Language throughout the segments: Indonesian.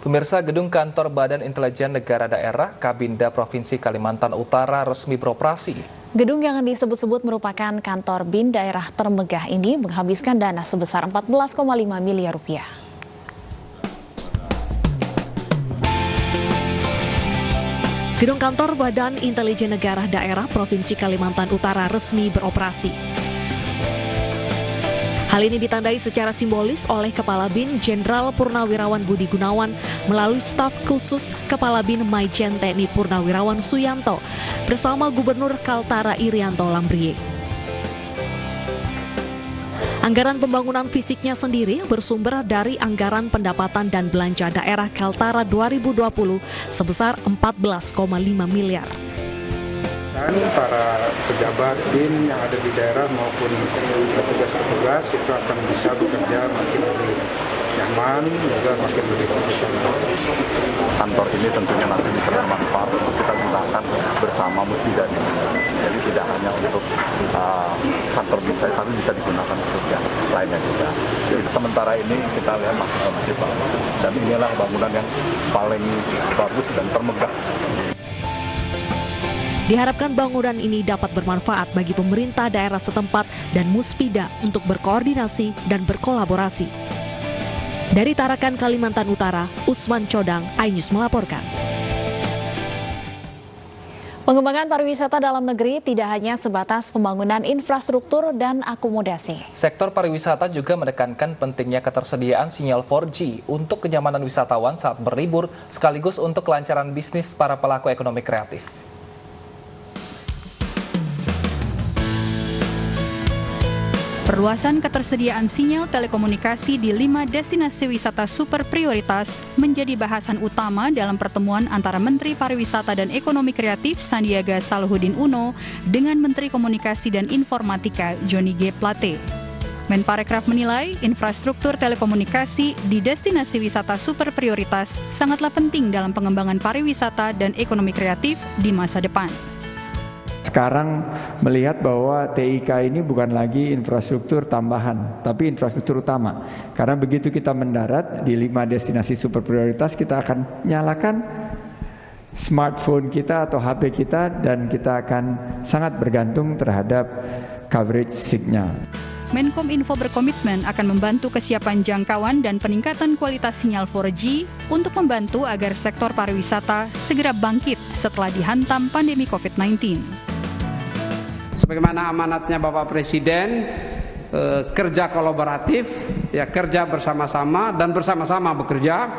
Pemirsa, gedung kantor Badan Intelijen Negara Daerah Kabinda Provinsi Kalimantan Utara resmi beroperasi. Gedung yang disebut-sebut merupakan kantor BIN daerah termegah ini menghabiskan dana sebesar 14,5 miliar rupiah. Gedung kantor Badan Intelijen Negara Daerah Provinsi Kalimantan Utara resmi beroperasi. Hal ini ditandai secara simbolis oleh Kepala BIN Jenderal Purnawirawan Budi Gunawan melalui staf khusus Kepala BIN Maijen TNI Purnawirawan Suyanto bersama Gubernur Kaltara Irianto Lambrie. Anggaran pembangunan fisiknya sendiri bersumber dari Anggaran Pendapatan dan Belanja Daerah Kaltara 2020 sebesar 14,5 miliar. Para pejabat BIN yang ada di daerah maupun petugas-petugas itu akan bisa bekerja makin lebih nyaman, juga makin lebih profesional. Kantor ini tentunya nanti bermanfaat untuk kita gunakan bersama Musbida di sini. Jadi tidak hanya untuk kantor kita, tapi bisa digunakan untuk yang lainnya juga. Jadi sementara ini kita lihat masih bagus. Dan inilah bangunan yang paling bagus dan termegah. Diharapkan bangunan ini dapat bermanfaat bagi pemerintah daerah setempat dan Musbida untuk berkoordinasi dan berkolaborasi. Dari Tarakan, Kalimantan Utara, Usman Codang, iNews melaporkan. Pengembangan pariwisata dalam negeri tidak hanya sebatas pembangunan infrastruktur dan akomodasi. Sektor pariwisata juga menekankan pentingnya ketersediaan sinyal 4G untuk kenyamanan wisatawan saat berlibur sekaligus untuk kelancaran bisnis para pelaku ekonomi kreatif. Perluasan ketersediaan sinyal telekomunikasi di 5 destinasi wisata super prioritas menjadi bahasan utama dalam pertemuan antara Menteri Pariwisata dan Ekonomi Kreatif Sandiaga Salahuddin Uno dengan Menteri Komunikasi dan Informatika Johnny G. Plate. Menparekraf menilai infrastruktur telekomunikasi di destinasi wisata super prioritas sangatlah penting dalam pengembangan pariwisata dan ekonomi kreatif di masa depan. Sekarang melihat bahwa TIK ini bukan lagi infrastruktur tambahan, tapi infrastruktur utama. Karena begitu kita mendarat di 5 destinasi super prioritas, kita akan nyalakan smartphone kita atau HP kita dan kita akan sangat bergantung terhadap coverage signal. Menkominfo berkomitmen akan membantu kesiapan jangkauan dan peningkatan kualitas sinyal 4G untuk membantu agar sektor pariwisata segera bangkit setelah dihantam pandemi COVID-19. Sebagaimana amanatnya Bapak Presiden, kerja kolaboratif, ya kerja bersama-sama dan bersama-sama bekerja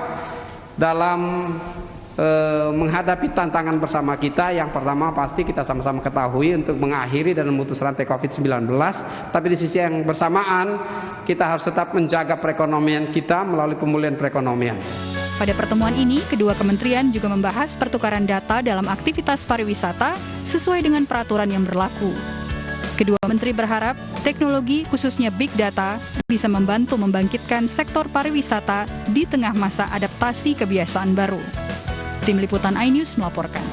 dalam menghadapi tantangan bersama kita. Yang pertama pasti kita sama-sama ketahui untuk mengakhiri dan memutus rantai COVID-19, tapi di sisi yang bersamaan kita harus tetap menjaga perekonomian kita melalui pemulihan perekonomian. Pada pertemuan ini, kedua kementerian juga membahas pertukaran data dalam aktivitas pariwisata sesuai dengan peraturan yang berlaku. Kedua menteri berharap teknologi khususnya Big Data bisa membantu membangkitkan sektor pariwisata di tengah masa adaptasi kebiasaan baru. Tim Liputan iNews melaporkan.